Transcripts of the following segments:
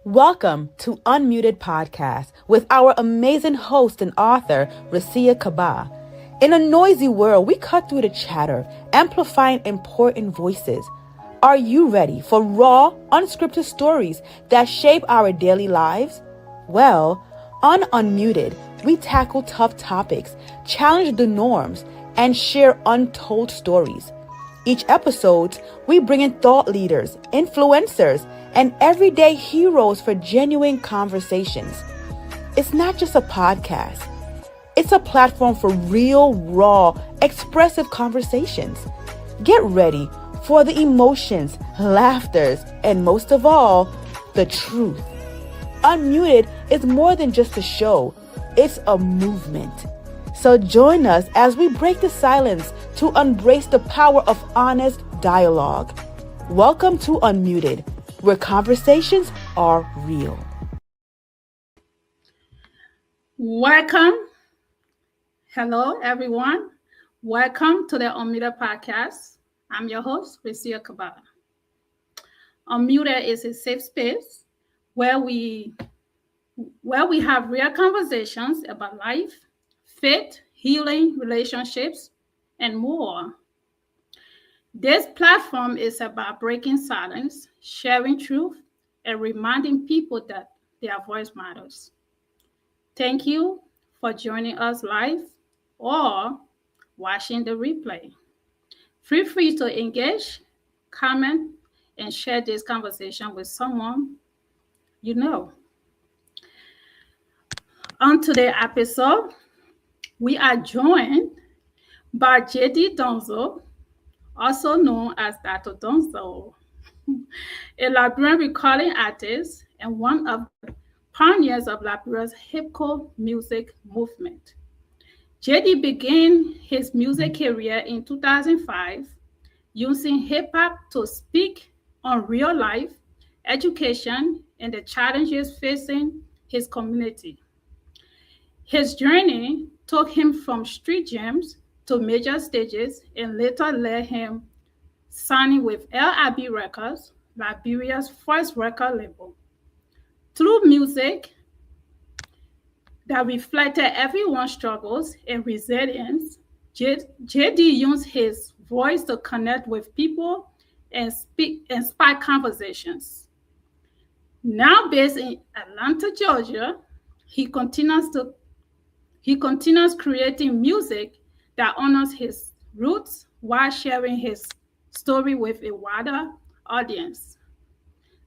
Welcome to Unmuted Podcast with our amazing host and author, Recia Kabbah. In a noisy world, we cut through the chatter, amplifying important voices. Are you ready for raw, unscripted stories that shape our daily lives? Well, on Unmuted, we tackle tough topics, challenge the norms, and share untold stories. Each episode, we bring in thought leaders, influencers, and everyday heroes for genuine conversations. It's not just a podcast. It's a platform for real, raw, expressive conversations. Get ready for the emotions, laughters, and most of all, the truth. Unmuted is more than just a show. It's a movement. So join us as we break the silence to embrace the power of honest dialogue. Welcome to Unmuted, where conversations are real. Welcome. Hello, everyone. Welcome to the Unmuted Podcast. I'm your host, Recia Kabbah. Unmuted is a safe space where we have real conversations about life, faith, healing, relationships, and more. This platform is about breaking silence, sharing truth, and reminding people that their voice matters. Thank you for joining us live or watching the replay. Feel free to engage, comment, and share this conversation with someone you know. On today's episode, we are joined by JD Donzo, also known as Dr. Donzo, a Liberian recording artist and one of the pioneers of Liberia's Hipco music movement. JD began his music career in 2005 using hip hop to speak on real life, education, and the challenges facing his community. His journey took him from street jams to major stages and later led him signing with Lib Records, Liberia's first record label. Through music that reflected everyone's struggles and resilience, JD used his voice to connect with people and spark conversations. Now based in Atlanta, Georgia, he continues creating music that honors his roots while sharing his story with a wider audience.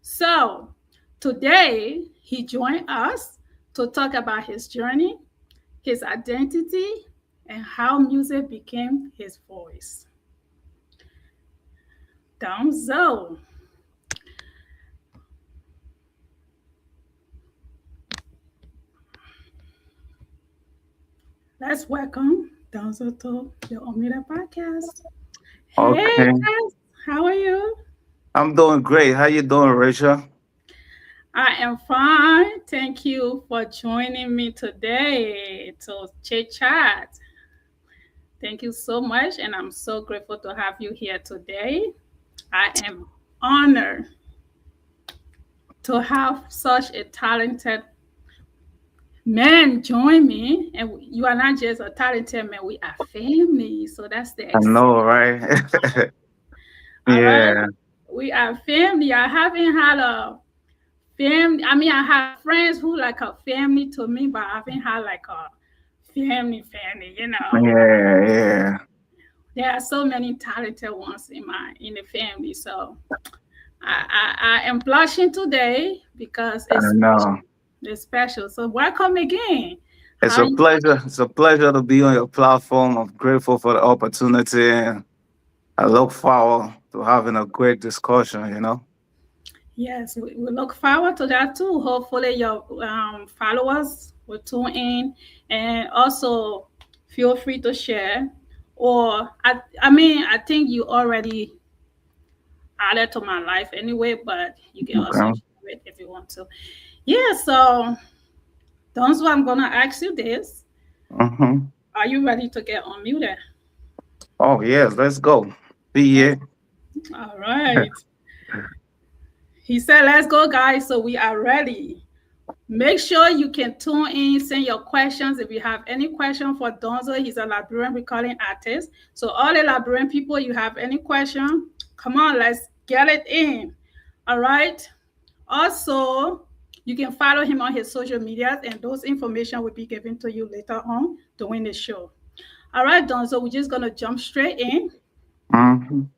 So today, he joined us to talk about his journey, his identity, and how music became his voice. Donzo. Let's welcome Donzo to the Unmuted Podcast. Okay. Hey, guys, how are you? I'm doing great. How you doing, Recia? I am fine. Thank you for joining me today to chit chat. Thank you so much, and I'm so grateful to have you here today. I am honored to have such a talented man join me, and you are not just a talented man, we are family. So that's the I know, right? All right. Yeah. We are family. I haven't had a family. I mean, I have friends who like a family to me, but I haven't had like a family, you know. Yeah. There are so many talented ones in the family. So I am blushing today because I know. it's special. So welcome again. It's How a you- pleasure. It's a pleasure to be on your platform. I'm grateful for the opportunity, and I look forward to having a great discussion. Yes, we look forward to that too. Hopefully your followers will tune in, and also feel free to share. Or I mean, I think you already added to my life anyway, but you can also Okay. share it if you want to. Yeah, so Donzo, I'm gonna ask you this. Mm-hmm. Are you ready to get unmuted? Oh, yes. Let's go. Be here. All right. He said, let's go, guys. So we are ready. Make sure you can tune in, send your questions. If you have any question for Donzo, he's a Liberian recording artist. So all the Liberian people, you have any question, come on, let's get it in. All right. Also, you can follow him on his social medias, and those information will be given to you later on during the show. All right, Donzo, we're just going to jump straight in. Mhm.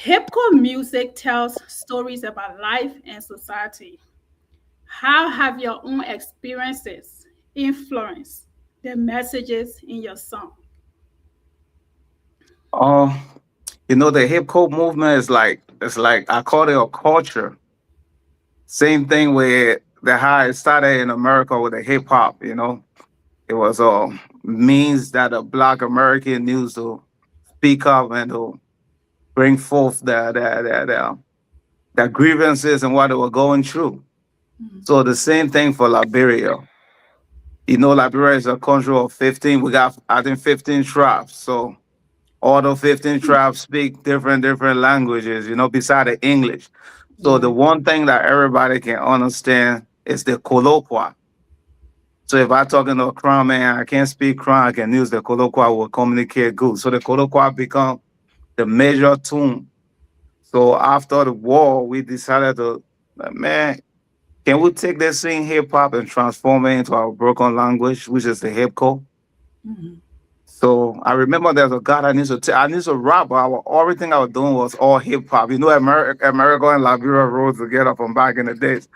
Hipco music tells stories about life and society. How have your own experiences influenced the messages in your song? Um, the hip hop movement is like I call it a culture. Same thing with the how it started in America with the hip hop. It was a means that a Black American used to speak up and to bring forth the grievances and what they were going through. So the same thing for Liberia. Liberia is a country of 15. We got, I think, 15 tribes. So all the 15 tribes speak different languages, beside the English. So the Yeah. one thing that everybody can understand is the colloquial. So if I talking to a Crown man, I can't speak Crown, I can use the colloquial, will communicate good. So the colloquial become the major tune. So after the war, we decided to, man, can we take this thing hip hop and transform it into our broken language, which is the Hipco? Mhm. So I remember there's a guy I need to rap, but everything I was doing was all hip hop. America and Liberia rode together from back in the days.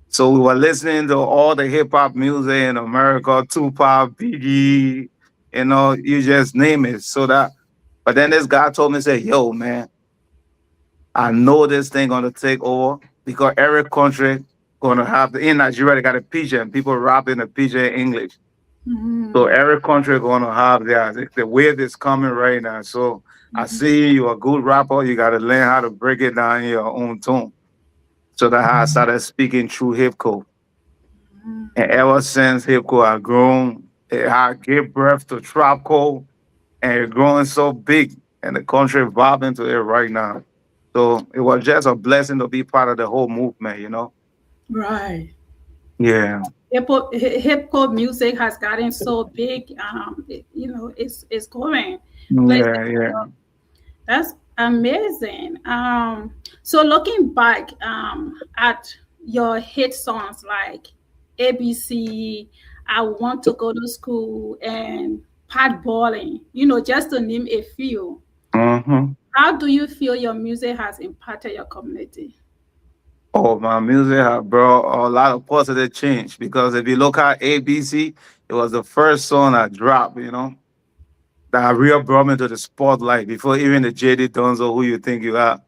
So we were listening to all the hip hop music in America, Tupac, Biggie, you just name it. But then this guy told me, say, yo, man, I know this thing gonna take over because every country gonna have in Nigeria they got a pidgin. People rap in the pidgin English. So Mhm. every country gonna have the wave is coming right now. So I Mhm. see you're a good rapper, you gotta learn how to break it down in your own tone. So that's how I started speaking through hip hop. And ever since hip hop has grown, it has give birth to trap code and it's growing so big and the country vibing to it right now. So it was just a blessing to be part of the whole movement. Right. Yeah. Hip hop music has gotten so big. It's going places. Yeah, yeah. That's amazing. So looking back at your hit songs like ABC, I Want to Go to School, and Pat Balling, just to name a few. Mm-hmm. How do you feel your music has impacted your community? Oh, my music have brought a lot of positive change because if you look at ABC, it was the first song I dropped, that real brought me to the spotlight before even the JD Donzo, who you think you are.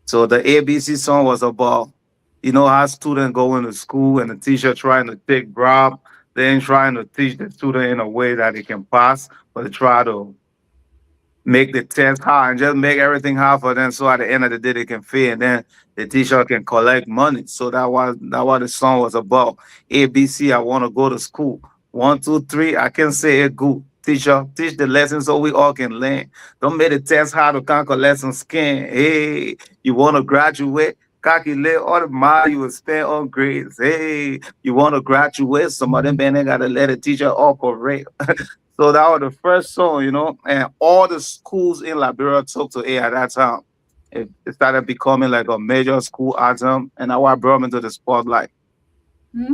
So the ABC song was about, how students going to school and the teacher trying to take Rob, then trying to teach the student in a way that he can pass, but they try to make the test hard and just make everything hard for them so at the end of the day they can pay and then the teacher can collect money. So that what the song was about. ABC, I want to go to school. 1, 2, 3, I can say it good. Teacher, teach the lesson so we all can learn. Don't make the test hard to can't collect some skin. Hey, you want to graduate? Calculate all the money you will spend on grades. Hey, you want to graduate? Some of them man they gotta let the teacher operate. So that was the first song, and all the schools in Liberia took to it at that time. It started becoming like a major school anthem, and now I brought me to the spotlight. Okay.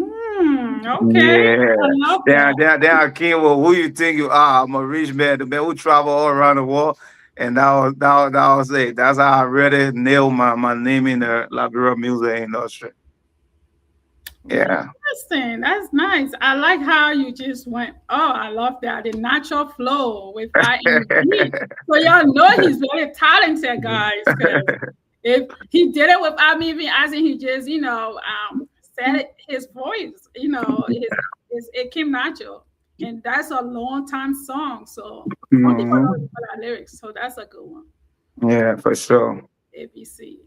Yeah. I love that. Then I came with who you think you are. I'm a rich man, the man who travel all around the world. And that was it. That's how I really nailed my name in the Liberia music industry. Yeah. Interesting. That's nice. I like how you just went, oh, I love that. The natural flow with IMG. So y'all know he's very talented, guys. 'Cause if he did it without me even asking, he just, said his voice, it came natural. And that's a long time song. So some people don't Mhm. know that lyrics. So that's a good one. Yeah, for sure. ABC.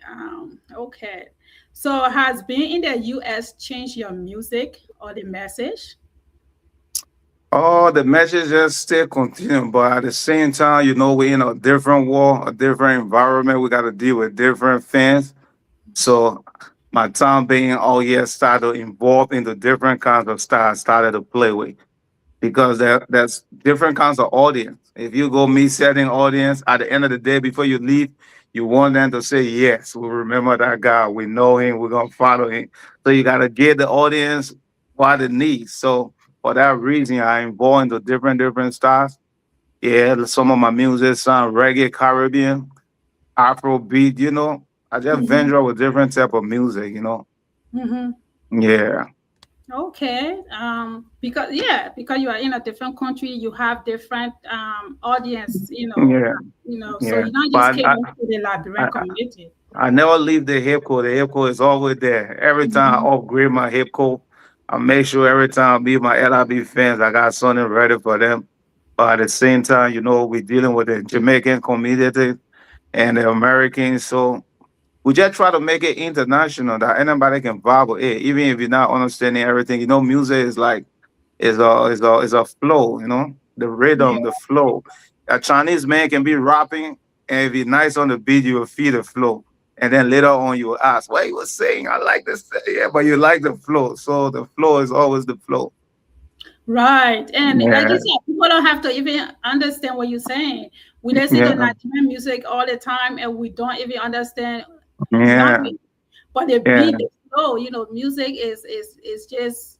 Okay. So has being in the US changed your music or the message? Oh, the message just still continue, but at the same time, we're in a different world, a different environment. We got to deal with different fans. So my time being all year started to involve into different kinds of styles, started to play with because there's different kinds of audience. If you go meet setting audience at the end of the day before you leave, you want them to say, yes, we remember that guy. We know him. We're going to follow him. So you got to give the audience what it needs. So for that reason, I involve into different styles. Yeah, some of my music sound reggae, Caribbean, Afro beat, I just Mhm. venture with different type of music, Mhm. Yeah. Okay. Because you are in a different country, you have different audience. Yeah. So Yeah. you don't just But came into the Liberian I, community. I never leave the Hipco. The Hipco is always there. Every time Mhm. I upgrade my Hipco, I make sure every time I meet my LIB fans, I got something ready for them. But at the same time, we're dealing with the Jamaican community and the Americans. So we just try to make it international that anybody can vibe with it, even if you're not understanding everything. Music is like is a flow, the rhythm, Yeah. the flow. A Chinese man can be rapping, and if he's nice on the beat, you will feel the flow. And then later on, you will ask, "What he was saying? I like this." Yeah, but you like the flow, so the flow is always the flow. Right. And like you Yeah, said, people don't have to even understand what you're saying. We listen to yeah, Nigerian music all the time and we don't even understand yeah, nothing. But the yeah, beat, the flow, music is just,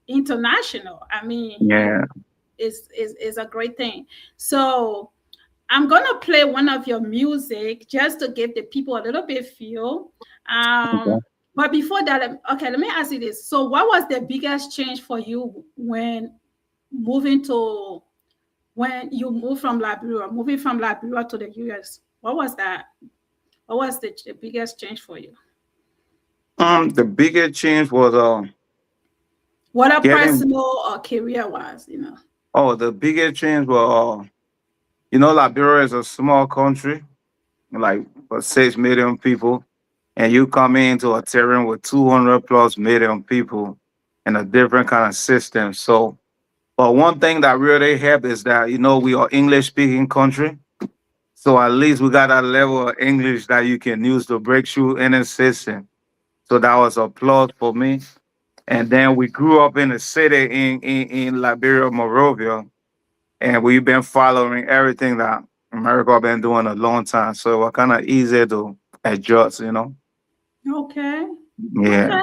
international. I mean, yeah. is a great thing. So I'm gonna play one of your music just to give the people a little bit feel. Okay. But before that, let me ask you this. So, what was the biggest change for you moving to when you moving from Liberia to the US? What was that? What was the biggest change for you? The biggest change was Whether getting. personal or career wise. Oh, the biggest change was Liberia is a small country, like for 6 million people, and you come into a terrain with 200 plus million people in a different kind of system. So, but one thing that really helped is that we are English speaking country, so at least we got that level of English that you can use to break through any system. So that was a plus for me. And then we grew up in a city in Liberia, Monrovia, and we've been following everything that America been doing a long time. So it was kind of easy to adjust. Okay. Yeah,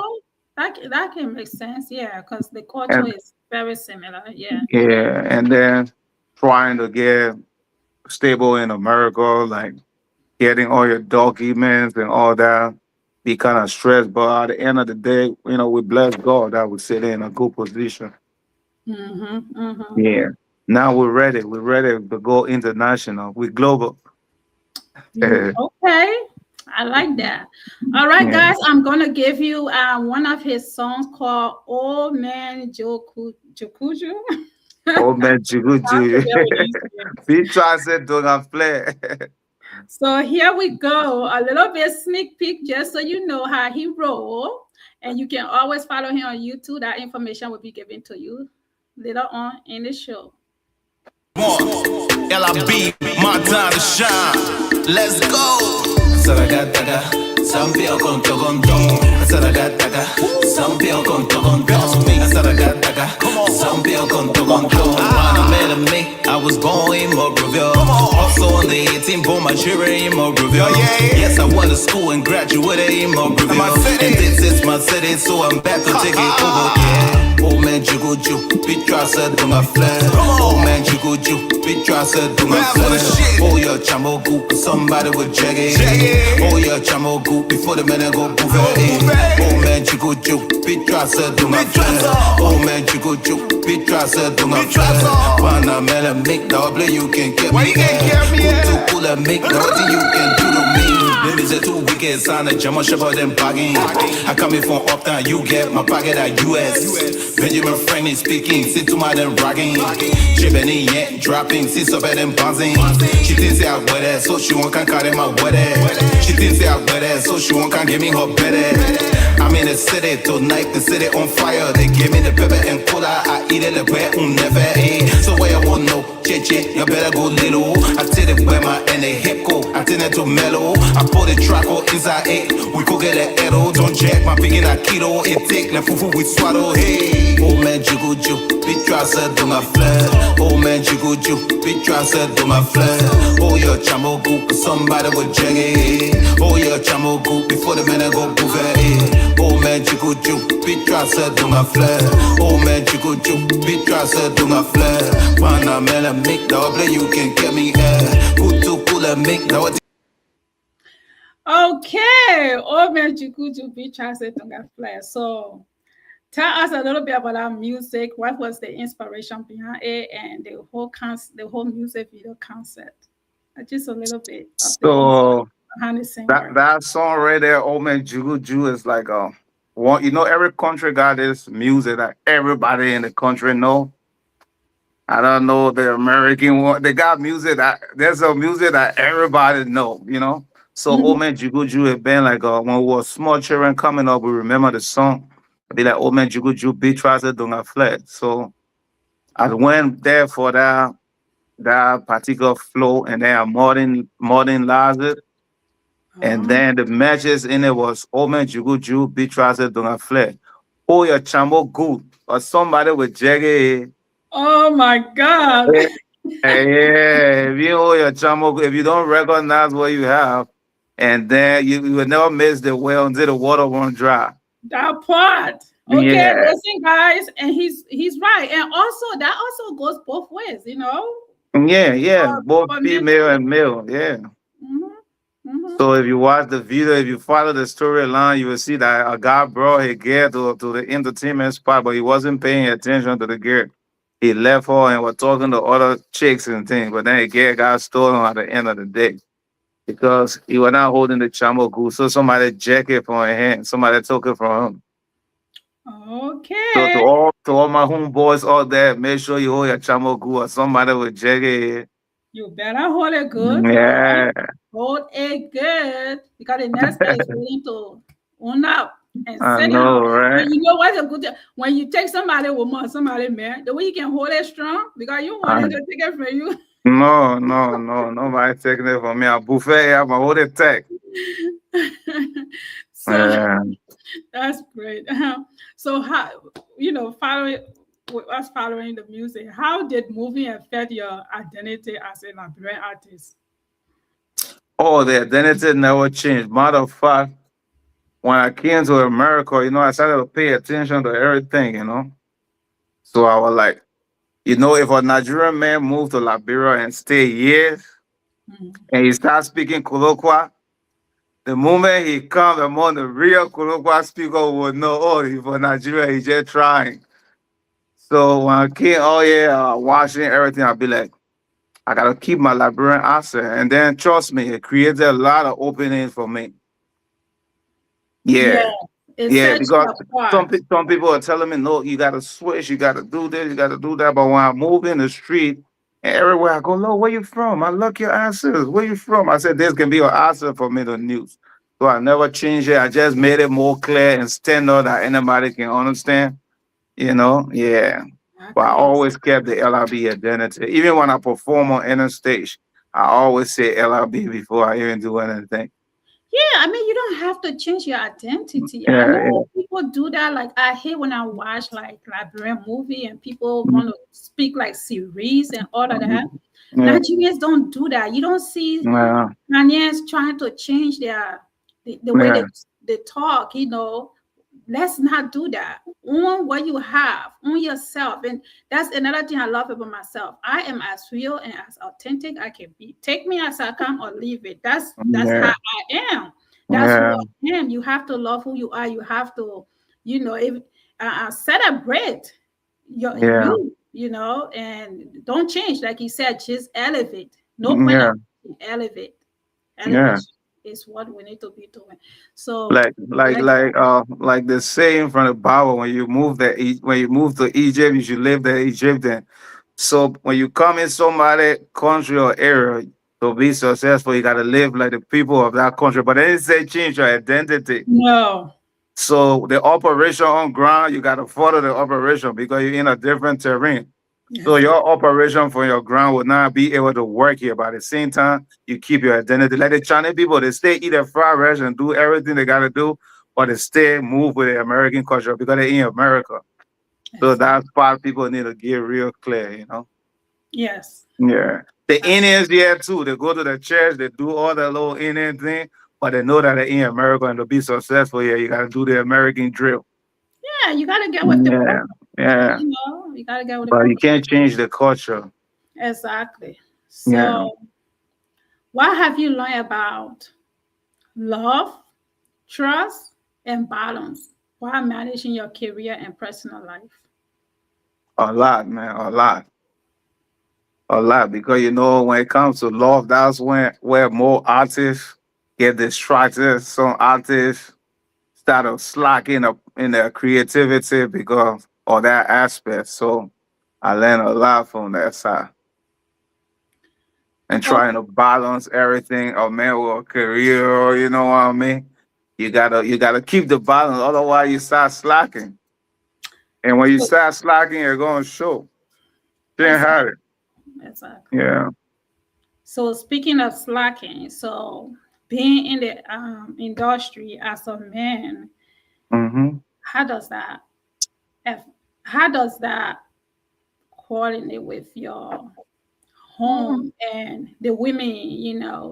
Okay. That can make sense. Yeah, because the culture and is very similar. Yeah. yeah, and then trying to get stable in America, like getting all your documents and all that, be kind of stressed. But at the end of the day, we bless God that we sit in a good position. Mm-hmm. Mm-hmm. Yeah. Now we're ready. We're ready to go international. We're global. Yeah. Okay. I like that. All right, guys. I'm gonna give you one of his songs called "Old Man Jokuju." Oh man, Sounds Juju. very easy. Petra said, don't play. So here we go. A little bit sneak peek, just so you know how he roll, and you can always follow him on YouTube. That information will be given to you later on in the show. LIB, my time to shine. Let's go. Saragataga, Sampio con Togonto. Saragataga, Sampio con Togonto. Saragataga, Sampio con Togonto. I met me, I was born in Monrovia. Also on the 18th, born my children in Monrovia. Yes, I went to school and graduated in Monrovia. And this is my city, so I'm back to take it over. Yeah. Oh man, Juguju, Petra said to my flag. Oh man, Juguju, Petra said to my flag. Oh yeah, Chamogu, somebody with Jaggy. Oh yeah, Chamogu, before the men go buffet. Oh man, Juguju, Petra said to my flag. Oh man, Juguju, Petra said to my flag. Wanna man and make double, you can get me. Too cool and make nothing you can do to me. Let me say 2 wicked son of Jama Shepherd and Bagging. I come in from uptown, you get my pocket at US. Benjamin Franklin speaking, sit to my them bragging. Chipping yet, dropping, sit up at them buzzing. She thinks I wear that, so she won't can carry my weather. She thinks I wear that, so she won't can give me her better. I'm in the city tonight, the city on fire. They give me the pepper and cola, I eat it, the bread, never ate. So where I won't know. JJ, you better go little. I tell it where my and the Hipco, I tell it to mellow. I put the track on inside it. We could get an arrow, don't jack my pig in a keto. It take like fufu with swallow. Hey, oh man, jugo ju, bit trasa do my flag. Oh man, jugo ju, bit trasa do my flag. Oh your chamo goop, somebody with jaggy. Oh your chamo goop, before the man I go buffet. Oh man, jugo ju, bit trasa do my flag. Oh man, jugo ju, bit trasa do my flag. Wanna man a make double, you can get me air. Good to pull a make now. Okay, oh man, Jukuju be translated to flash. So tell us a little bit about our music. What was the inspiration behind it, and the whole music video concept? Just a little bit. So behind the scene work. that song right there, "Oh Man Jugu Ju," is like one. You know, every country got this music that everybody in the country know. I don't know the American one. They got music that there's a music that everybody know. You know. So "Oh Man Jugu Ju" had been like when we were small children coming up, we remember the song. It'd be like "Oh Man Jugu Ju," beat tries to do not flat. So I went there for that particular flow, and then I modernized it. And then the matches in it was "Oh Man Jugu Ju," beat tries to do not flat. Oh your chambo good or somebody with jaggy. Oh my God. Yeah, if you know your chamo, if you don't recognize what you have, and then you will never miss the well until the water won't dry. That part. Okay, Yeah. listen, guys, and he's right. And also that also goes both ways, you know. Yeah, both for female and male. Yeah. So if you watch the video, if you follow the storyline, you will see that a guy brought his gear to the entertainment spot, but he wasn't paying attention to the gear. He left her and was talking to other chicks and things, but then the gear got stolen at the end of the day because he was not holding the chambo goose. So somebody jacked it from his hand. Somebody took it from him. Okay. So to all my homeboys out there, make sure you hold your chambo goose or somebody will jack it. You better hold it good. Yeah. Hold it good because the next guy is willing to own up and I sit know, down. right? And you know what's a good thing? When you take somebody with somebody man, the way you can hold it strong because you want it to take it from you. No, nobody taking it from me. I buffet, I'm a hold it tech. So Yeah. that's great. So how following the music, how did movie affect your identity as a Liberian artist? Oh, the identity never changed. Matter of fact, when I came to America, you know, I started to pay attention to everything, you know. So I was like, you know, if a Nigerian man moved to Liberia and stay years and he starts speaking colloquial, the moment he comes among the real colloquial speaker would know, oh, he's from Nigeria, he's just trying. So when I came, watching everything, I'll be like, I gotta keep my Liberian accent. And then trust me, it created a lot of openings for me. Yeah. Yeah, because some people are telling me, no, you gotta switch, you gotta do this, you gotta do that. But when I move in the street and everywhere I go, Lord, where you from? I look your answers. Where you from? I said, this can be an answer for me, the news. So I never changed it. I just made it more clear and standard that anybody can understand. You know, yeah. But I always kept the LRB identity. Even when I perform on any stage, I always say LRB before I even do anything. Yeah, I mean, you don't have to change your identity. I know people do that. Like, I hate when I watch like Liberian movie and people want to speak like series and all of that. Nigerians don't do that. You don't see Ghanaians trying to change the way they talk, you know. Let's not do that. Own what you have, own yourself. And that's another thing I love about myself. I am as real and as authentic I can be. Take me as I come or leave it. That's how I am. That's who I am. You have to love who you are. You have to, you know, if celebrate you know, and don't change. Like you said, just elevate. No point elevate. Elevation is what we need to be doing. So like the saying from the Bible, when you move to Egypt, you should live the Egyptian. So when you come in somebody country or area to be successful, you gotta live like the people of that country. But they didn't say change your identity. No. So the operation on ground, you gotta follow the operation because you're in a different terrain. So Yes. your operation for your ground will not be able to work here. But at the same time, you keep your identity. Like the Chinese people, they stay eat their fried rice and do everything they gotta do, but they stay move with the American culture because they're in America. So Exactly. that's part people need to get real clear. Yes. Yeah. The Indians, yeah, too. They go to the church, they do all that little Indian thing, but they know that they're in America and to be successful here, you gotta do the American drill. Yeah, you gotta get with the Yeah, program. yeah. You gotta get with the But you program. can't change the culture. Exactly. Yeah. So, what have you learned about love, trust, and balance while managing your career and personal life? A lot, man. A lot. A lot. Because when it comes to love, that's where more artists get distracted. Some artists start to slack in their creativity because of that aspect. So I learned a lot from that side. And Oh, trying to balance everything, a man with a career, you know what I mean? You gotta keep the balance, otherwise you start slacking. And when you so, start slacking, you're gonna show. Can't exactly. have it. Exactly. Yeah. So, speaking of slacking, so being in the industry as a man, Hmm. how does that, if, how does that coordinate with your home and the women,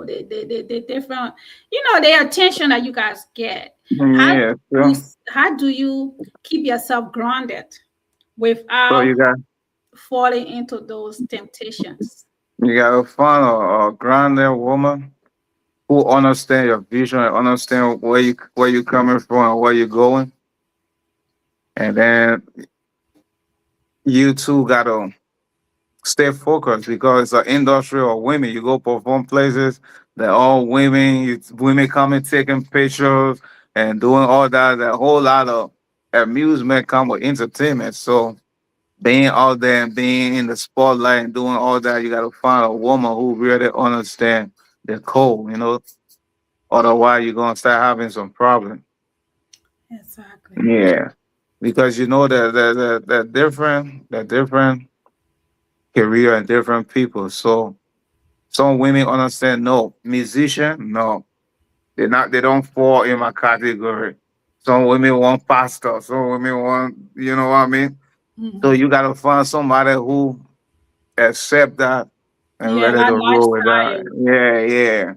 the different, the attention that you guys get? How Yeah. do you, So, how do you keep yourself grounded so without you got falling into those temptations? you gotta find a grounded woman who understand your vision and understand where you coming from and where you're going. And then you two gotta stay focused because it's an industry of women. You go perform places, they're all women. Women coming taking pictures and doing all that. A whole lot of amusement come with entertainment. So being out there and being in the spotlight and doing all that, you gotta find a woman who really understand the code. Otherwise you're gonna start having some problems. Exactly. Yeah. Because the different career and different people. So some women understand, no, musician, no. They don't fall in my category. Some women want pastor, some women want, you know what I mean? So Hmm. you gotta find somebody who accept that and Yeah, ready that to roll with that. lifestyle. Yeah, yeah.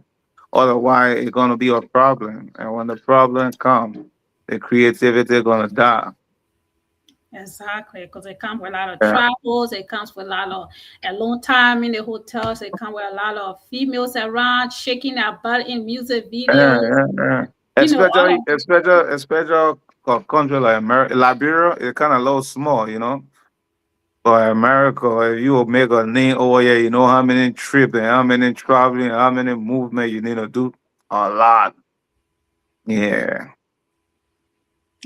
Otherwise it's gonna be a problem. And when the problem comes, the creativity gonna die. Exactly, because it comes with a lot of Yeah, travels. It comes with a lot of a long time in the hotels. It comes with a lot of females around shaking their butt in music yeah, videos. yeah, yeah. All Especially, of especially, especially a country like Liberia, it's kind of low small. For America, if you will make a name over here, you know how many trips and how many traveling, how many movement you need to do? A lot. Yeah.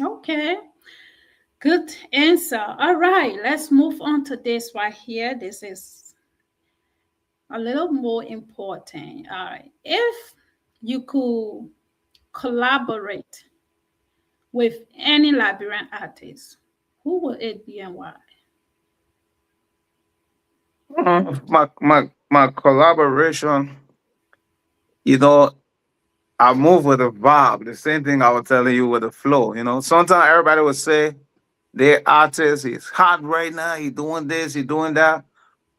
okay, good answer. All right, let's move on to this right here. This is a little more important. All right, if you could collaborate with any Liberian artist, who would it be and why? My collaboration, you know, I move with the vibe. The same thing I was telling you with the flow. Sometimes everybody would say their artist is hot right now, he doing this, he doing that.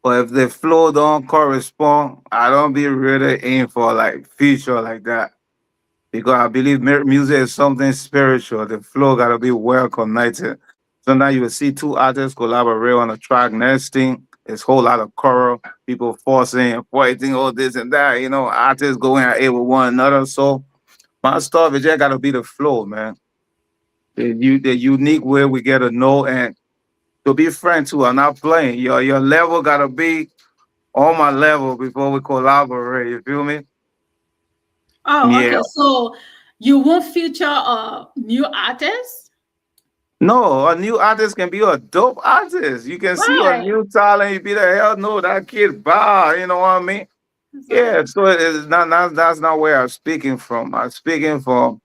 But if the flow don't correspond, I don't be really in for like feature like that. Because I believe music is something spiritual. The flow gotta be well connected. Sometimes you will see two artists collaborate on a track. Next thing is whole lot of choral, people forcing and fighting, all this and that. Artists going at it with one another. So my stuff it just gotta be the flow, man. The unique way we get to know and to be friends too. I'm not playing. Your level gotta be on my level before we collaborate. You feel me? Oh, Yeah. okay. So you won't feature a new artist? No, a new artist can be a dope artist. You can see a Right. new talent. You be the hell no, that kid bar. You know what I mean? Yeah. Exactly. So it's not that's not where I'm speaking from. I'm speaking from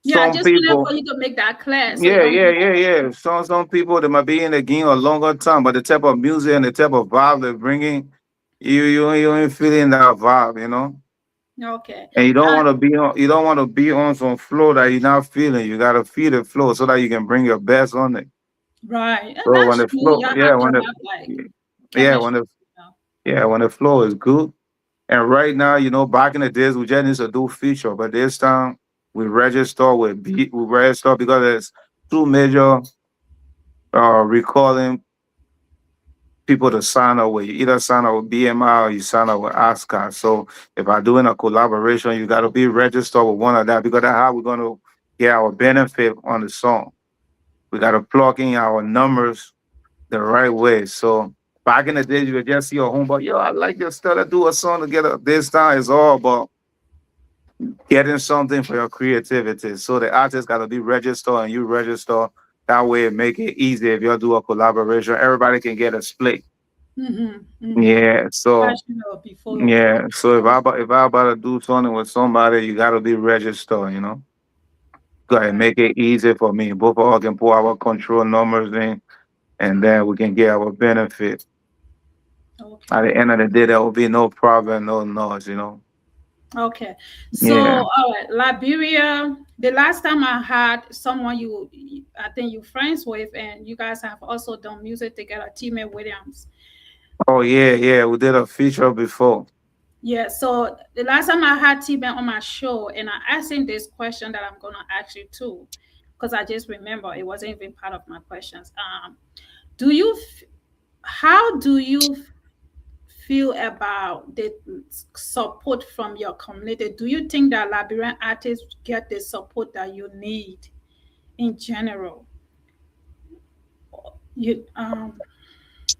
Yeah, I Some just wanted people, for you to make that clear so you yeah, don't yeah, be yeah, yeah. Some people they might be in the game a longer time, but the type of music and the type of vibe they're bringing, you ain't feeling that vibe, you know. okay. And you don't want to be on some flow that you're not feeling. You gotta feel the flow so that you can bring your best on it. Right. And So when that's the true. flow, Y'all yeah, have to when the have like yeah, chemistry. when the flow is good. And right now, back in the days, we just need to do feature, but this time we register with beat, we register because there's two major recording people to sign up with. You either sign up with BMI or you sign up with Oscar. So if I'm doing a collaboration, you got to be registered with one of that because that's how we're going to get our benefit on the song. We got to plug in our numbers the right way. So back in the day, you would just see a homeboy, yo, I like your stuff. Let's do a song together. This time it's all about getting something for your creativity. So the artist got to be registered and you register. That way, make it easy if you do a collaboration. Everybody can get a split. Mm-hmm. Mm-hmm. Yeah. So As you know, before. yeah. So if I about to do something with somebody, you got to be registered. Go ahead, Right. make it easy for me. Both of us can put our control numbers in, and then we can get our benefit. At Okay. the end of the day, there will be no problem, no noise. Okay. So, Yeah. all right, Liberia. The last time I had someone I think you friends with, and you guys have also done music together, Timmy Williams. Oh yeah, yeah. We did a feature before. Yeah. So the last time I had Timmy on my show, and I asked him this question that I'm gonna ask you too, because I just remember it wasn't even part of my questions. Do you? How do you feel about the support from your community? Do you think that Liberian artists get the support that you need in general? You yeah.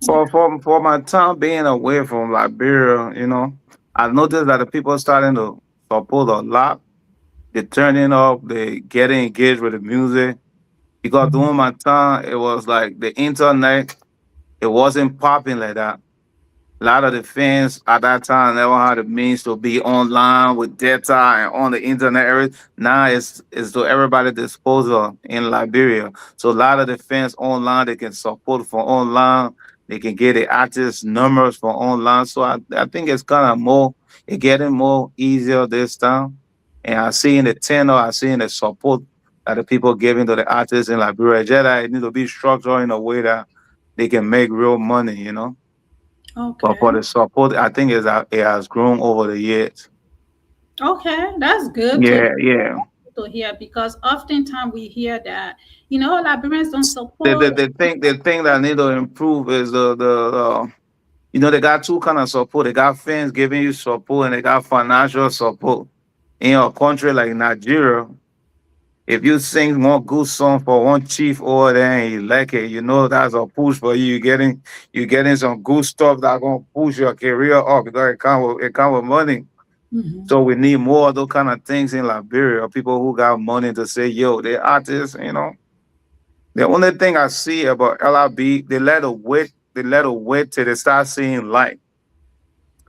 For my time being away from Liberia, I noticed that the people starting to support a lot. They're turning up, they getting engaged with the music. Because during my time, it was like the internet, it wasn't popping like that. A lot of the fans at that time never had the means to be online with data and on the internet. Now it's to everybody's disposal in Liberia. So a lot of the fans online, they can support for online. They can get the artist numbers for online. So I think it's kind of it's getting more easier this time. And I see in the tenor, I see in the support that the people giving to the artists in Liberia. Just that it need to be structured in a way that they can make real money. But Okay. for the support, I think it has grown over the years. Okay, that's good to Yeah, yeah. hear because oftentimes we hear that Liberians don't The, support. the, the thing the thing that need to improve is they got two kind of support. They got fans giving you support and they got financial support. In a country like Nigeria, if you sing one good song for one chief over there and he like it, that's a push for you. You getting some good stuff that gonna push your career up because it come with money. Mhm. So we need more of those kind of things in Liberia. People who got money to say, yo, they artists. The only thing I see about LRB, they let her wait till they start seeing light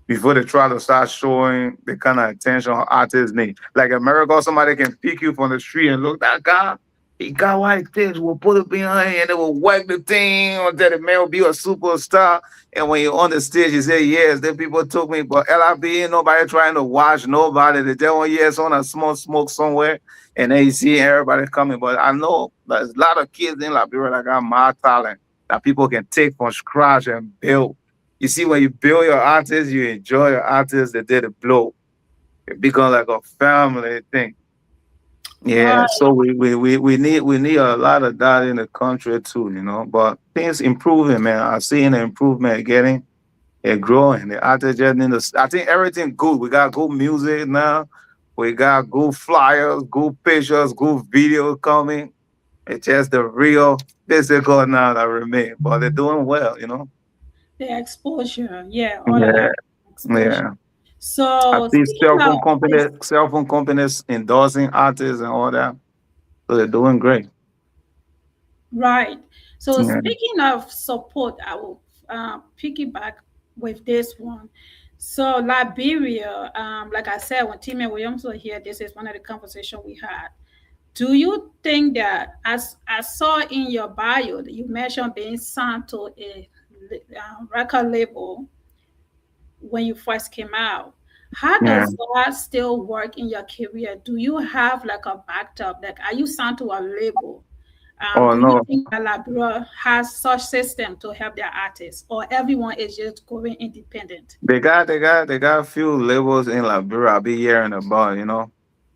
before they try to start showing the kind of attention artists need. Like America, somebody can pick you from the street and look, that guy, he got white things, we'll put it behind and they will wipe the thing until the man will be a superstar. And when you're on the stage, you say, yes, then people took me, but LRB ain't nobody trying to watch nobody. They just want, yes, on a small smoke somewhere. And then you see everybody coming. But I know there's a lot of kids in Liberia that got mad talent that people can take from scratch and build. You see, when you build your artist, you enjoy your artist. They did it blow. It become like a family thing. Yeah. Right. So we need a lot of that in the country too. But things improving, man. I seeing the improvement getting it growing. The artist just need to. I think everything good. We got good music now. We got good flyers, good pictures, good videos coming. It's just the real physical now that remain. But they're doing well. The exposure, yeah, all of Yeah. that exposure. Yeah. I So see speaking of this, cell phone companies endorsing artists and all that. So they're doing great. right. So Yeah. speaking of support, I will piggyback with this one. So Liberia, like I said, when Timmy Williams was here, this is one of the conversation we had. Do you think that, as I saw in your bio, that you mentioned being signed to a record label when you first came out? How Yeah. does that still work in your career? Do you have like a backup? Like, are you signed to a label? Oh Do you no, think that Liberia has such system to help their artists, or everyone is just going independent? they got a few labels in Liberia. I be hearing about, you know.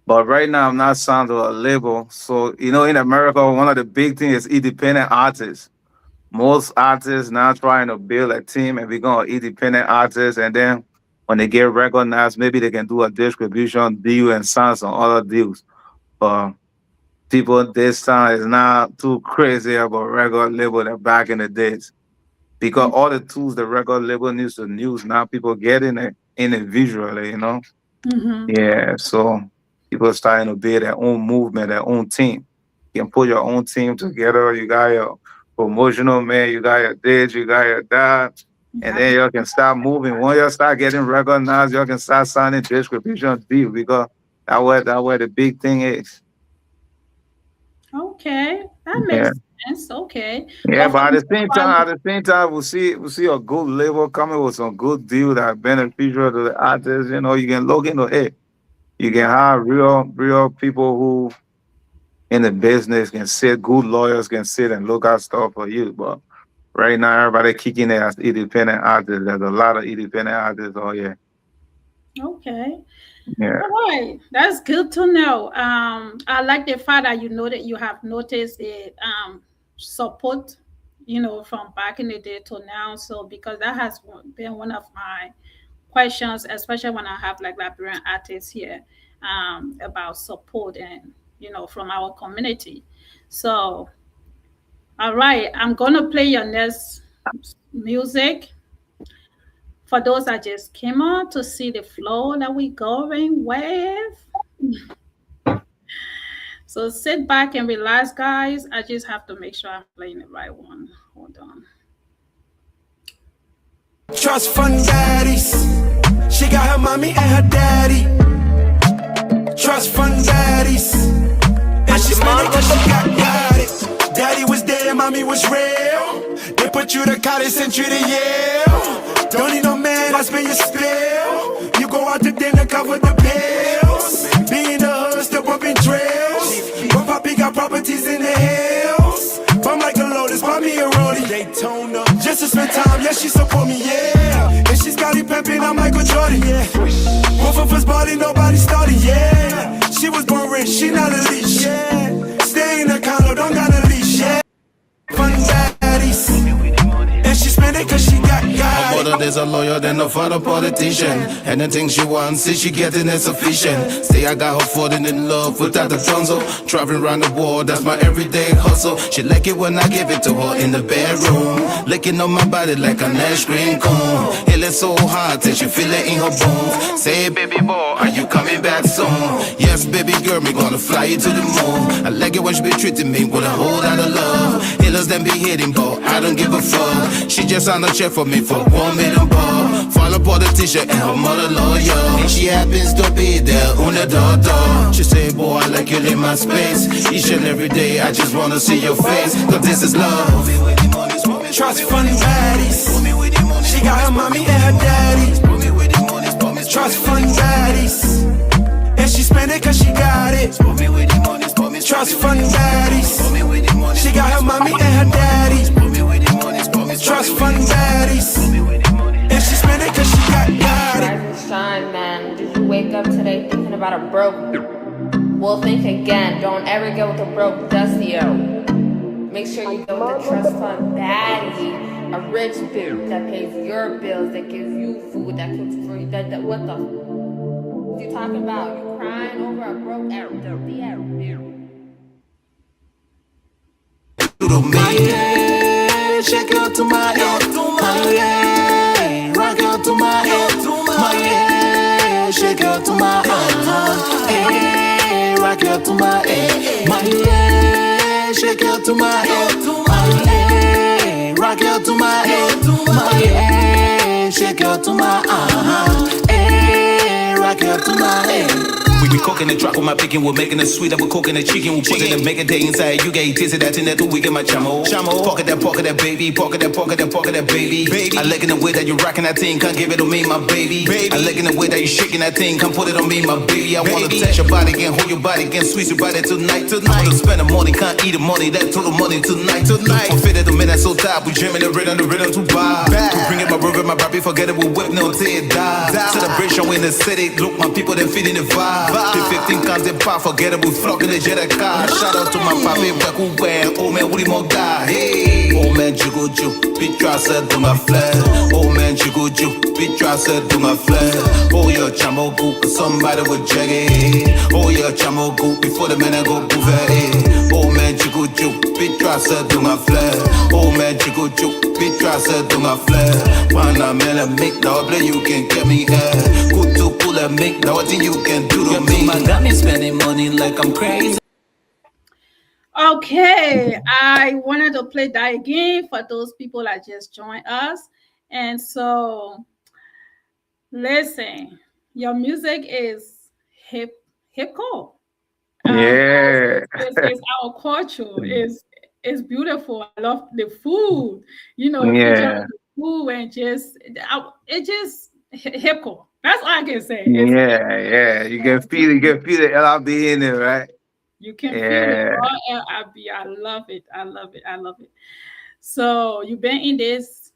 But right now, I'm not signed to a label. So, you know, in America, one of the big things is independent artists. Most artists now trying to build a team and become an independent artist. And then when they get recognized, maybe they can do a distribution deal and sign some other deals. But people this time is not too crazy about record label than back in the days. Because all the tools the record label needs to use, now people getting it individually, you know? Mm-hmm. Yeah, so people are starting to build their own movement, their own team. You can put your own team together. You got your promotional man, you got your this, you got your that, and Yeah. then you can start moving. Once you start getting recognized, you can start signing distribution deal because that where the big thing is. Okay, that Yeah. makes sense. Okay, Yeah, but but from at the same time, we'll see a good label coming with some good deal that are beneficial to the artists. You know, you can look into it. You can have real people who in the business can sit, good lawyers can sit and look at stuff for you. But right now, everybody kicking it as independent artists. There's a lot of independent artists. Oh yeah, okay. yeah, All right, that's good to know. I like the fact that you know that you have noticed the support, from back in the day to now. So because that has been one of my questions, especially when I have like Liberian artists here, about support and from our community. So, all right, I'm gonna play your next music. For those that just came on to see the flow that we going with. So sit back and relax, guys. I just have to make sure I'm playing the right one. Hold on. Trust fund daddies. She got her mommy and her daddy. Trust fund daddies. And she spent it cause she got it. Daddy was there, mommy was real. They put you to college, sent you to Yale. Don't need no man, I spend your spill. You go out to dinner, cover the bills. Be in the hood, still bumping drills. But Poppy got properties in the hills. Bum like a lotus, buy me a rollie. Daytona, just to spend time, yeah, she support me, yeah. And she's Scottie Pippen, I'm Michael Jordan, yeah. Both of us body, nobody started, yeah. She was born rich, she not a leash, yeah. Stay in the condo, don't got a leash, yeah. Fun daddies. And she spend it cause she got Her mother is a lawyer, then her father politician. Anything she wants, see she getting insufficient. Say I got her falling in love without the Donzo. Traveling around the world, that's my everyday hustle. She like it when I give it to her in the bedroom. Licking on my body like an ice cream cone. Hell is so hot till she feel it in her bones. Say baby boy, are you coming back soon? Yes baby girl, me gonna fly you to the moon. I like it when she be treating me with a whole lot of love. Hillers them be hitting, but I don't give a fuck. She just on a check for me for $1 million. Follow politician and her mother lawyer. And she happens to be there on the door. She say, boy, I like you in my space. Each and every day, I just wanna see your face. Cause this is love. Trust fund daddies. She got her mommy and her daddy. Trust fund daddies. And she spend it cause she got it. Trust fund daddies. She got her mommy and her daddy. Trust fund daddies. And she spend it cause she got it. Rise and shine, man. Did you wake up today thinking about a broke? Well, think again. Don't ever get with a broke dustio. Make sure you go with the trust fund baddie. A rich bitch that pays your bills, that gives you food, that cooks for you. That what the you talking about? You crying over a broke arrow? Shake out to my head, my yeah. Rock out to my head, my yeah. Shake out to my head, rock out to my head, my yeah. Shake out to my head, my yeah. Rock out to my head, my yeah. Shake out to my rock out to my head. We We cooking the truck with my picking, we're making it sweet up, we're cooking the chicken, we're putting the make a day inside. You get tasted that in that 2 week in my chamo. Pocket that baby, pocket that baby. I like in the way that you rocking that thing, can't give it to me, my baby. I like in the way that you shaking that thing, come put it on me, my baby. I wanna touch your body, can hold your body, can squeeze your body tonight. I wanna spend the money, can't eat the money, that total money tonight. For fit at the minute, so tired, we jamming the rhythm to buy. To bring it my river, my rap, forget it, we'll whip no till it die. Celebration in the city, look, my people, they feeling the vibe. The 15 comes in pop, forget it, we flocking the jet car. Shout out to my papi, Beku Wen, oh man, Woody Moga, hey. Oh man, Jugo Ju, Pitra said to my flag. Oh man, Jugo Ju, Pitra said to my flag. Oh your chamo goop, somebody with jaggy. Oh your chamo goop, before the man I go bouvet. Oh man, Jugo Ju, Pitra said to my flag. Oh man, Jugo Ju, Pitra said to my flag. Wanna man, make double, you can get me air. Good to pull and make nothing you can do to me. Man got me spending money like I'm crazy. Okay, I wanted to play that again for those people that just joined us. And so, listen, your music is hipco. Yeah. It's our culture. It's beautiful. I love the food. You know, Yeah. the food and it just hipco. That's all I can say. Yeah. You can feel the LRB in it, right? You can feel it. I love it. I love it. So you've been in this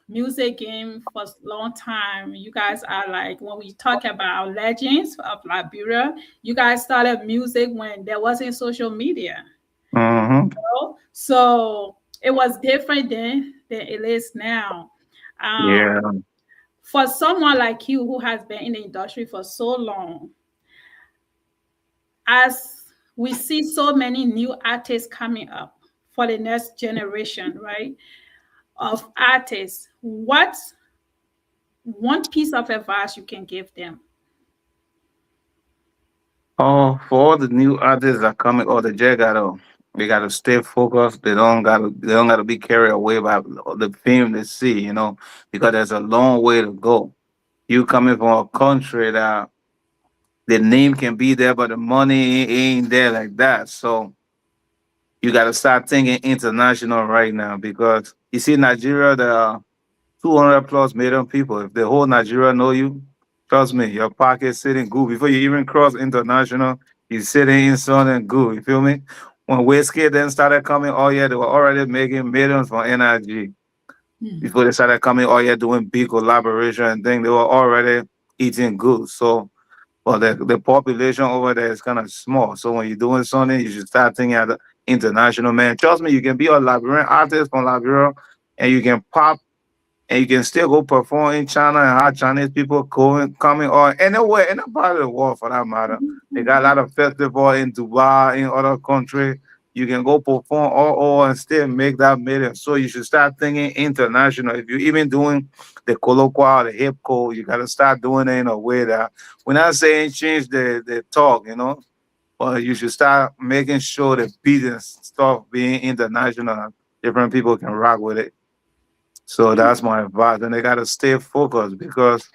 music game for a long time. You guys are like, when we talk about legends of Liberia, you guys started music when there wasn't social media. Mm-hmm. You know? So it was different then than it is now. Yeah. For someone like you who has been in the industry for so long, as we see so many new artists coming up for the next generation, right, of artists, what's one piece of advice you can give them? Oh, for all the new artists that coming, the they gotta stay focused. They don't gotta be carried away by the fame they see, because there's a long way to go. You coming from a country that the name can be there, but the money ain't there like that. So you gotta start thinking international right now, because you see Nigeria, there are 200 plus million people. If the whole Nigeria know you, trust me, your pocket sitting good. Before you even cross international, you sitting in something good. You feel me? When Whiskey then started coming, they were already making millions from NRG. Before they started coming, doing big collaboration and things, they were already eating good. So, but the population over there is kind of small. So when you're doing something, you should start thinking at the international, man. Trust me, you can be a Liberian artist from Liberia and you can pop and you can still go perform in China and have Chinese people coming or anywhere, any part of the world for that matter. They got a lot of festival in Dubai, in other countries. You can go perform all and still make that million. So you should start thinking international. If you're even doing the colloquial, the Hipco, you got to start doing it in a way that we're not saying change the talk, but you should start making sure the business stuff being international. Different people can rock with it. So that's my advice. And they got to stay focused, because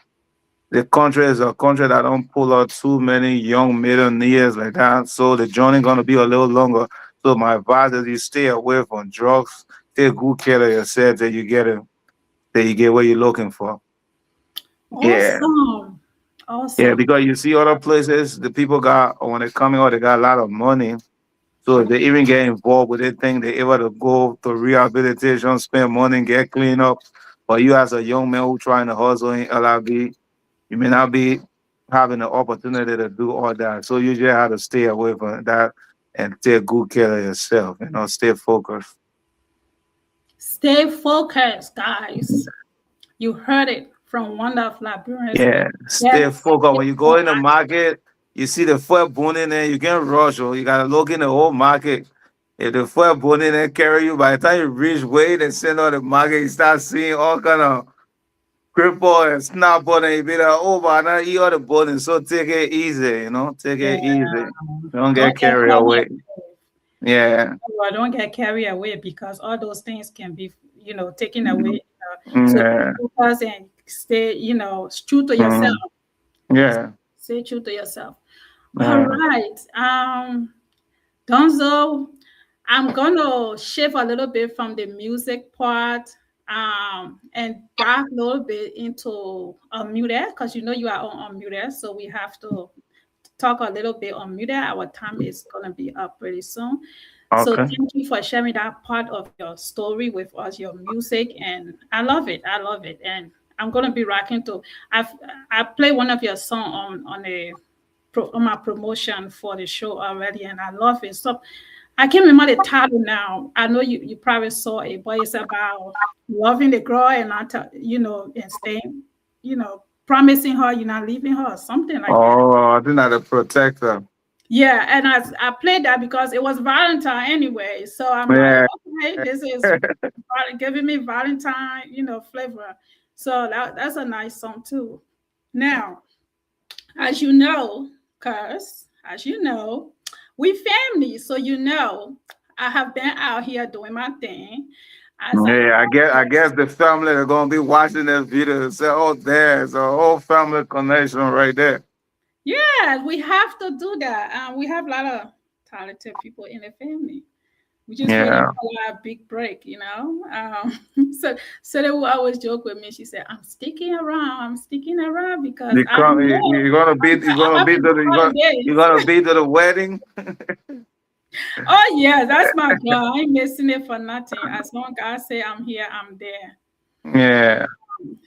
the country is a country that don't pull out too many young millionaires like that. So the journey going to be a little longer. So my advice is you stay away from drugs, take good care of yourself till you get what you're looking for. Yeah. Awesome. Yeah, because you see other places, the people when they come out, they got a lot of money. So if they even get involved with anything, they able to go to rehabilitation, spend money, get clean up. But you as a young man who trying to hustle in LRB, you may not be having the opportunity to do all that. So you just have to stay away from that and take good care of yourself, stay focused. Stay focused, guys. You heard it from one of Liberians. Yeah, stay focused. When you go in the market, you see the fuel burning there, you can't rush. You got to look in the whole market. If the fuel burning there carry you, by the time you reach weight and send out the market, you start seeing all kind of cripple and snap on and you be like, oh, but I eat all the burning. So take it easy, Take it easy. Don't get carried away. Yeah. Well, don't get carried away, because all those things can be, taken away. Yeah. So focus and stay, true to yourself. Yeah. Stay true to yourself. All Yeah. right. Donzo, I'm gonna shift a little bit from the music part and dive a little bit into Unmuted, because you know you are on Unmuted, so we have to talk a little bit on Unmuted. Our time is gonna be up pretty soon. So Okay. thank you for sharing that part of your story with us, your music, and I love it. I love it, and I'm gonna be rocking to. I play one of your song on my promotion for the show already, and I love it. So I can't remember the title now. I know you probably saw it, but it's about loving the girl and not, and staying, promising her you're not leaving her or something like that. Oh, I think that the protector. Yeah, and I played that because it was Valentine anyway. So I'm like, Yeah. okay, this is giving me Valentine, flavor. So that's a nice song too. Now, as you know, cuz as you know, we family. So I have been out here doing my thing as an Yeah, I artist. guess the family are gonna be watching this video and say, "Oh, there's a whole family connection right there." Yeah, we have to do that. We have a lot of talented people in the family. We just waiting Yeah, for a big break. So they will always joke with me. She said, "I'm sticking around. I'm sticking around because you I come, know you're I'm gonna up be in to the the, you're holidays." gonna be to the wedding. Oh yeah, that's my girl. I ain't missing it for nothing. As long as I say I'm here, I'm there. Yeah,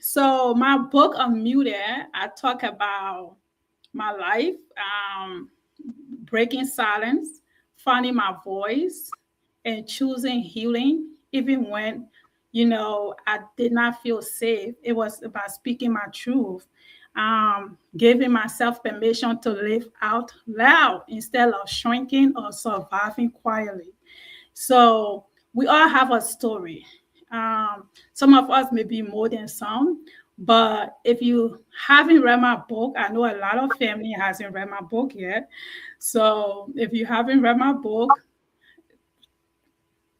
So my book Unmuted, I talk about my life, breaking silence, finding my voice, and choosing healing, even when I did not feel safe. It was about speaking my truth, giving myself permission to live out loud instead of shrinking or surviving quietly. So we all have a story. Some of us may be more than some, but if you haven't read my book, I know a lot of family hasn't read my book yet. So if you haven't read my book,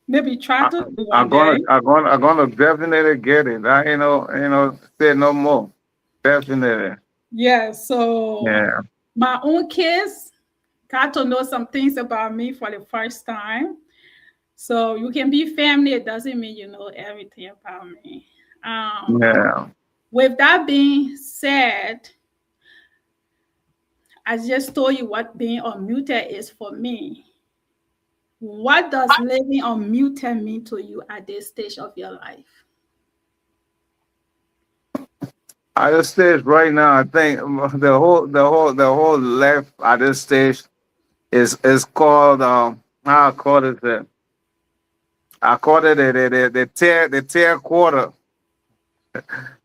maybe try I, to do one day. I'm gonna definitely get it. I say no more. Definitely. Yeah. So Yeah. my own kids got to know some things about me for the first time. So you can be family. It doesn't mean you know everything about me. Um, Yeah. with that being said, I just told you what being unmuted is for me. What does living unmuted mean to you at this stage of your life? At this stage right now, I think the whole left at this stage is called how I call it the I call it the tear quarter.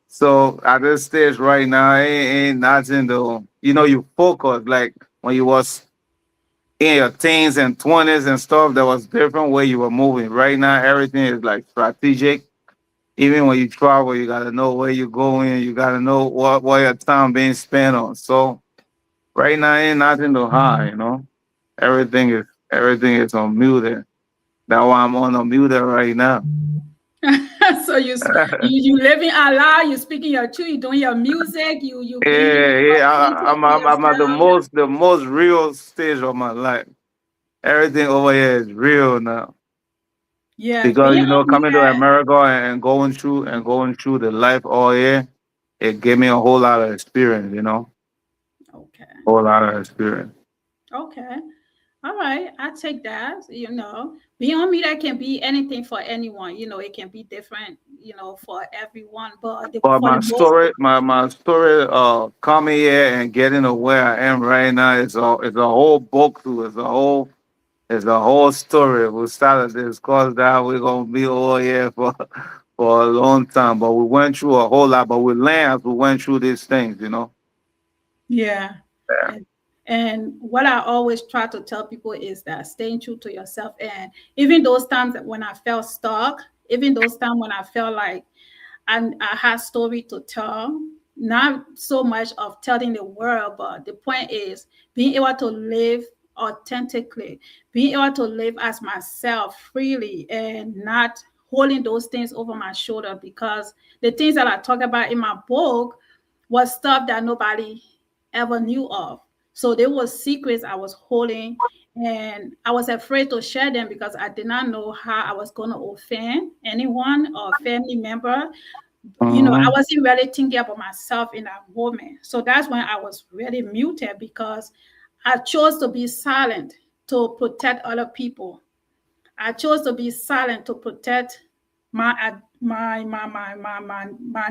So at this stage right now, ain't nothing to you focus like when you was in your teens and twenties and stuff. There was different way you were moving. Right now, everything is like strategic. Even when you travel, you gotta know where you're going. You gotta know what your time being spent on. So right now, ain't nothing to hide. Everything is on mute. That's why I'm on a mute right now. So you living out loud, you speaking your truth, you doing your music, you being Yeah, yeah. authentic to I'm at the yourself. most real stage of my life. Everything over here is real now. Yes, Because being coming to unmuted. America and going through the life all here, it gave me a whole lot of experience. Okay. Whole lot of experience. Okay. All right. I take that. Being unmuted can be anything for anyone. It can be different, for everyone. But But for my the most story, my story, coming here and getting to where I am right now is a whole book too. It's a whole story. We started this course that we're gonna be over here for a long time. But we went through a whole lot. But we learned as we went through these things. Yeah. Yeah. And what I always try to tell people is that staying true to yourself. And even those times that when I felt stuck, even those times when I felt like I had story to tell, not so much of telling the world, but the point is being able to live authentically, being able to live as myself freely and not holding those things over my shoulder, because the things that I talk about in my book was stuff that nobody ever knew of. So there were secrets I was holding, and I was afraid to share them because I did not know how I was going to offend anyone or family member. I Mm-hmm. wasn't really thinking about myself in that moment. So that's when I was really muted because I chose to be silent to protect other people. I chose to be silent to protect my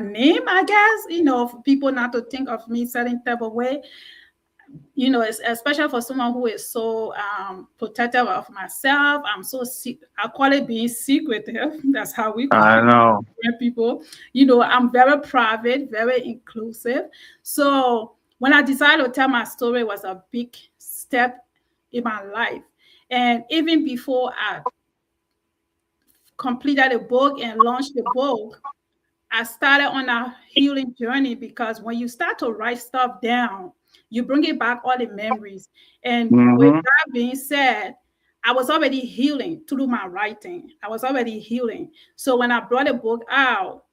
name, I guess, for people not to think of me certain type of way. It's especially for someone who is so protective of myself. I call it being secretive. That's how we call I know. it, people. I'm very private, very inclusive. So when I decided to tell my story, it was a big step in my life. And even before I completed the book and launched the book, I started on a healing journey because when you start to write stuff down, you bring it back all the memories. And with Mm-hmm. that being said, I was already healing through my writing. I was already healing. So when I brought the book out,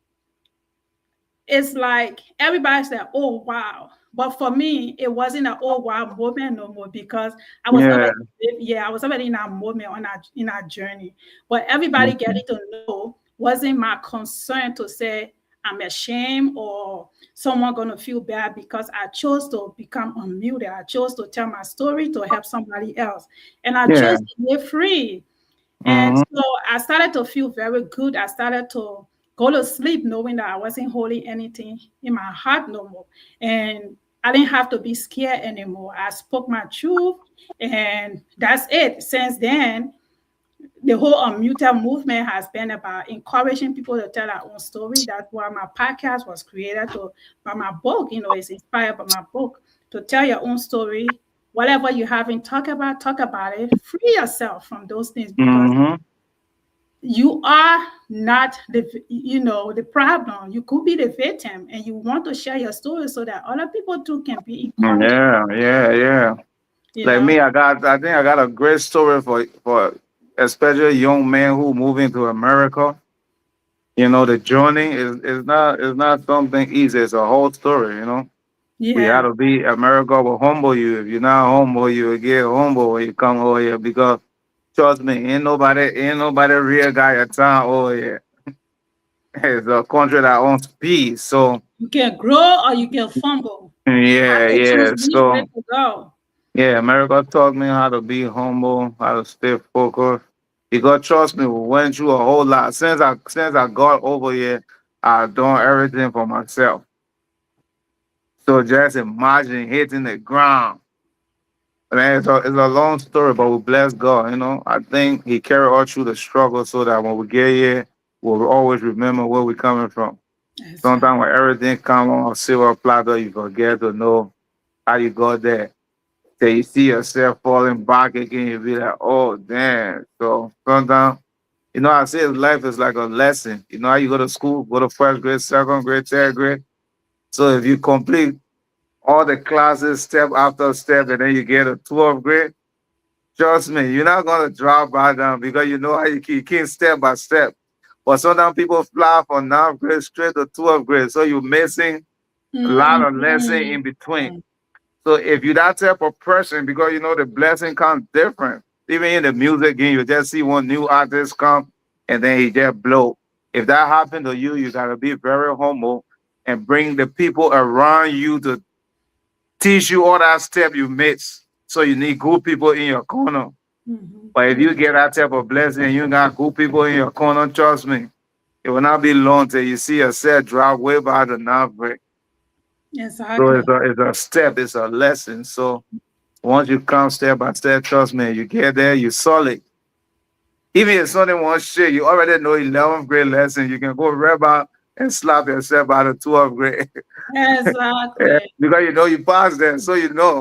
it's like everybody said, "Oh wow." But for me, it wasn't an "oh wow" moment no more because I was Yeah. already, I was already in that moment in that journey. But everybody Mhm. getting to know wasn't my concern to say I'm ashamed or someone gonna feel bad because I chose to become unmuted. I chose to tell my story to help somebody else, and I Yeah. chose to live free. And Mm-hmm. so I started to feel very good. I started to go to sleep knowing that I wasn't holding anything in my heart no more. And I didn't have to be scared anymore. I spoke my truth, and that's it. Since then, the whole unmuted movement has been about encouraging people to tell their own story. That's why my podcast was created by my book. It's inspired by my book to tell your own story. Whatever you haven't talk about it. Free yourself from those things because Mm-hmm. you are not the problem. You could be the victim, and you want to share your story so that other people too can be encouraged. Yeah, yeah, yeah. You Like know. me, I think I got a great story for especially young men who moving to America. The journey is not something easy. It's a whole story. We Yeah. had to be America will humble you. If you're not humble, you will get humble when you come over here because trust me, ain't nobody real guy at town over here. It's a country that owns peace. So You can grow or you can fumble. You have yeah, to choose yeah. which way So to go. yeah, America taught me how to be humble, how to stay focused. Because trust me, we went through a whole lot. Since I got over here, I've done everything for myself. So just imagine hitting the ground. Man, it's a long story, but we bless God. I think He carried us through the struggle so that when we get here, we'll always remember where we're coming from. Exactly. Sometimes when everything comes on a silver platter, you forget to know how you got there. Till you see yourself falling back again, you be like, oh, damn. So sometimes, I say life is like a lesson. You know how you go to school, go to first grade, second grade, third grade. So if you complete all the classes step after step and then you get a 12th grade, trust me, you're not going to drop by down because you know how you keep step by step. But sometimes people fly from 9th grade straight to 12th grade. So you're missing a lot of lessons Mhm. in between. So if you're that type of person, because the blessing comes different. Even in the music game, you just see one new artist come and then he just blow. If that happened to you, you gotta be very humble and bring the people around you to teach you all that step you miss. So you need good people in your corner. Mhm. But if you get that type of blessing and you got good people in your corner, trust me, it will not be long till you see yourself drop way by the ninth grade. So Exactly. it's a step, it's a lesson. So once you come step by step, trust me, you get there, you solid. Even if something won't shit, you already know 11th grade lesson. You can go right out and slap yourself out of 12th grade. Yeah, Exactly. because you passed there. So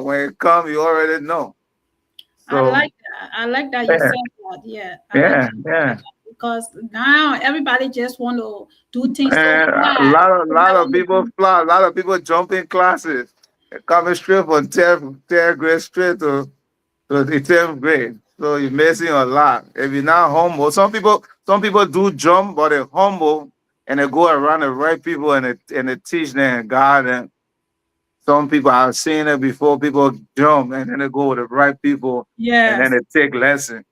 when it comes, you already know. I So like that. I like that you yeah, said that. Yeah, I like yeah, that you said yeah. that because now everybody just want to do things so And a fast. lot of Everybody lot of want to people do. fly, a lot of people jump in classes. Coming straight from 10th grade straight to the 10th grade. So you're missing a lot. If you're not humble, some people do jump, but they're humble and they go around the right people and they teach them and guide them. Some people I've seen it before. People jump and then they go with the right people and then Yes. they take lesson.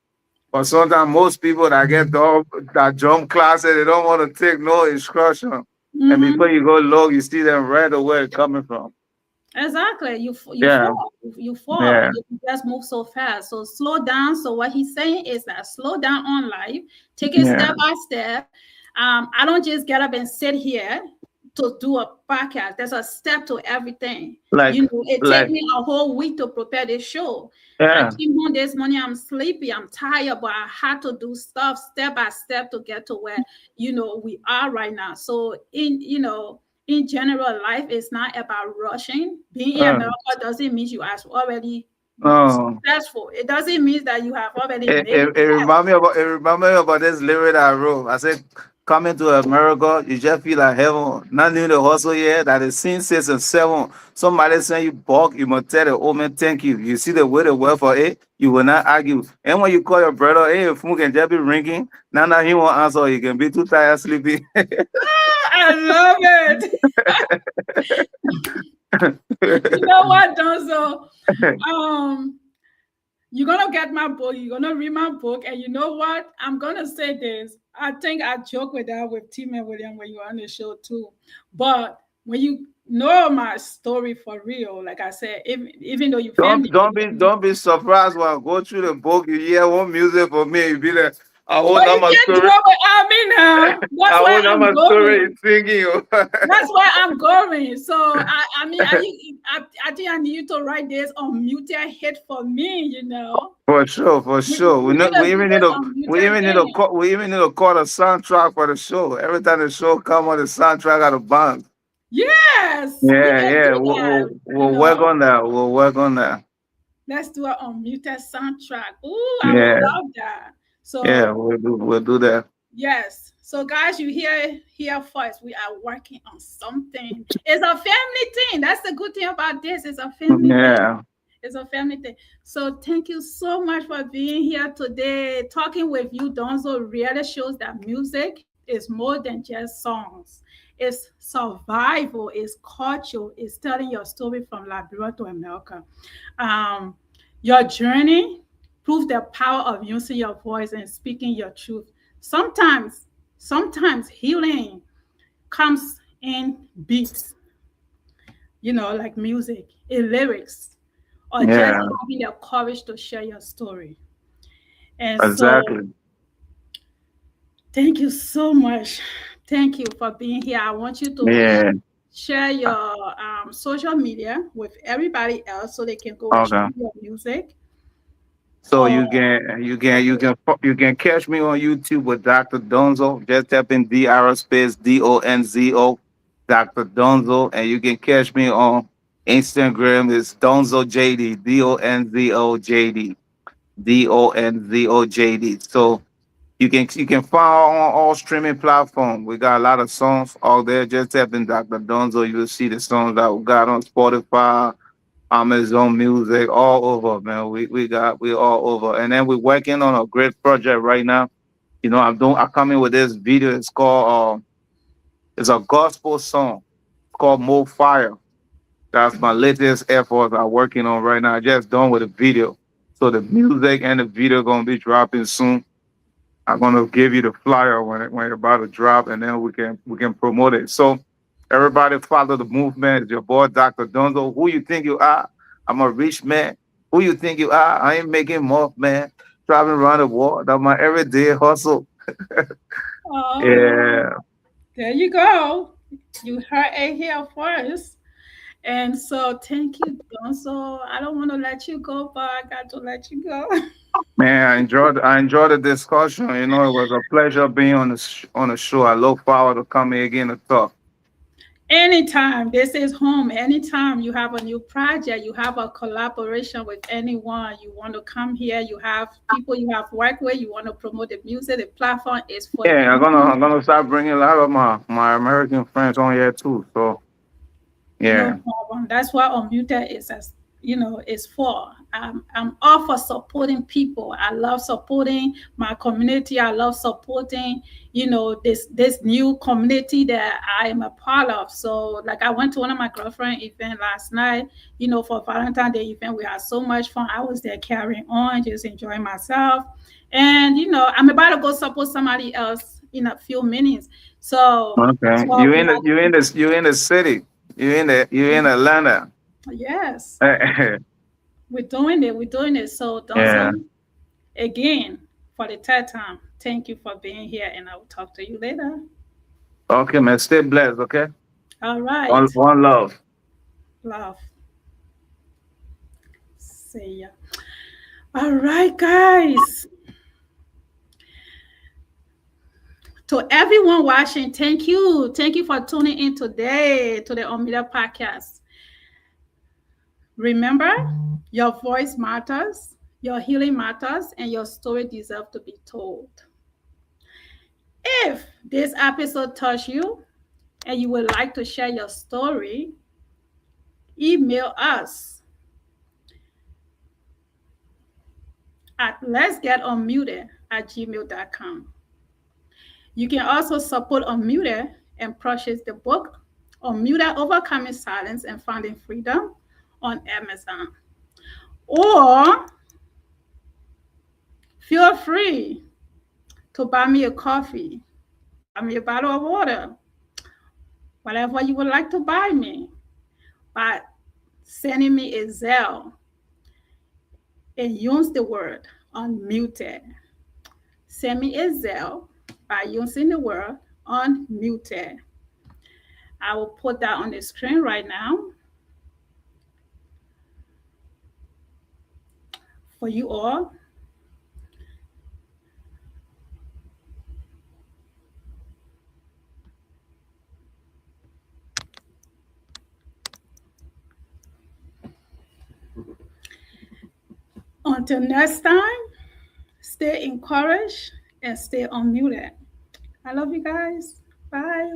But sometimes most people that get that jump classes, they don't want to take no instruction. And before you go low, you see them right away coming from. Exactly. You Yeah, fall. You fall. yeah, You just move so fast. So slow down. So what he's saying is that slow down on life. Take it yeah. step by step. I don't just get up and sit here to do a podcast. There's a step to everything. Like, It like, take me a whole week to prepare this show. I yeah, came home this morning, I'm sleepy, I'm tired, but I had to do stuff step by step to get to where, we are right now. So in general, life is not about rushing. Being in uh, America doesn't mean you are already oh. successful. It doesn't mean that you have already It, made it, it. it remind me about this lyric I wrote. I said, coming to America, you just feel like heaven. Not new the hustle yet. That is scene 6 and 7. Somebody saying you bulk, you must tell the old man thank you. You see the way they work for it, you will not argue. And when you call your brother, hey, if phone can just be ringing, now that he won't answer, you can be too tired sleeping. I love it. You know what, Donzo? You're gonna get my book, you're gonna read my book, and you know what? I'm gonna say this. I think I joke with that with Tim and William when you were on the show too. But when you know my story for real, like I said, even though you family, Don't be surprised when I go through the book, you hear one music for me, you be like, I but won't know you my can't do story. it without me now. That's I why won't know I'm my story going. is singing. That's why I'm going. So I mean, I think I need you to write this unmuted hit for me. For sure, for We, sure. we need to We do even need this to unmuted thing. we even need to call a soundtrack for the show. Every time the show come on, the soundtrack out of band. Yes, we Yeah, can yeah. do that. We'll work on that. We'll work on that. Let's do an unmuted soundtrack. Ooh, I would Yeah, love that. yeah. So We'll do that. yes. So guys, you hear first. We are working on something. It's a family thing. That's the good thing about this. It's a family thing. Yeah. It's a family thing. So thank you so much for being here today. Talking with you, Donzo, really shows that music is more than just songs. It's survival, it's culture, it's telling your story from Liberia to America. Um, your journey proves the power of using your voice and speaking your truth. Sometimes healing comes in beats, like music, in lyrics, or just Yeah. having the courage to share your story. And so, Exactly. thank you so much. Thank you for being here. I want you to Yeah. share your social media with everybody else so they can go and Okay. stream your music. So Or you can catch me on YouTube with Dr. Donzo. Just type in DR space DONZO, Dr. Donzo, and you can catch me on Instagram. It's Donzo JD, DONZO JD, DONZO JD. So you can find on all streaming platforms. We got a lot of songs out there. Just type in Dr. Donzo. You'll see the songs that we got on Spotify, Amazon Music, all over, man. We all over. And then we're working on a great project right now. I'm coming with this video. It's called it's a gospel song. It's called More Fire. That's my latest effort I'm working on right now. I just done with the video. So the music and the video gonna be dropping soon. I'm gonna give you the flyer when it's about to drop, and then we can promote it. So everybody follow the movement. It's your boy Dr. Donzo. Who you think you are? I'm a rich man. Who you think you are? I ain't making more, man. Driving around the world. That's my everyday hustle. oh, Yeah, there you go. You heard it here first. And so thank you, Donzo. I don't want to let you go, but I got to let you go. man. I enjoyed the discussion. It was a pleasure being on on the show. I look forward to coming again to talk. Anytime, this is home. Anytime you have a new project, you have a collaboration with anyone, you want to come here, you have people you have worked with, you want to promote the music, the platform is for Yeah, you. I'm gonna start bringing a lot of my American friends on here too. So No yeah. problem. That's what Unmuted is for. I'm all for supporting people. I love supporting my community. I love supporting, this new community that I am a part of. So like I went to one of my girlfriend event last night, for Valentine's Day event. We had so much fun. I was there carrying on, just enjoying myself. And I'm about to go support somebody else in a few minutes. So Okay. so we had, You in the city. You in Atlanta. yes, Yeah. we're doing it. We're doing it. So Donzo, again, for the third time, thank you for being here, and I will talk to you later. Okay, man. Stay blessed, okay? All right. One love. Love. See ya. All right, guys. To everyone watching, thank you. Thank you for tuning in today to the Omida podcast. Remember, your voice matters, your healing matters, and your story deserves to be told. If this episode touched you and you would like to share your story, email us at letsgetunmuted@gmail.com. You can also support Unmuted and purchase the book Unmuted: Overcoming Silence and Finding Freedom on Amazon. Or feel free to buy me a coffee, buy me a bottle of water, whatever you would like to buy me, by sending me a Zelle and use the word unmuted. Send me a Zelle by using the word unmuted. I will put that on the screen right now for you all. Until next time, stay encouraged and stay unmuted. I love you guys. Bye.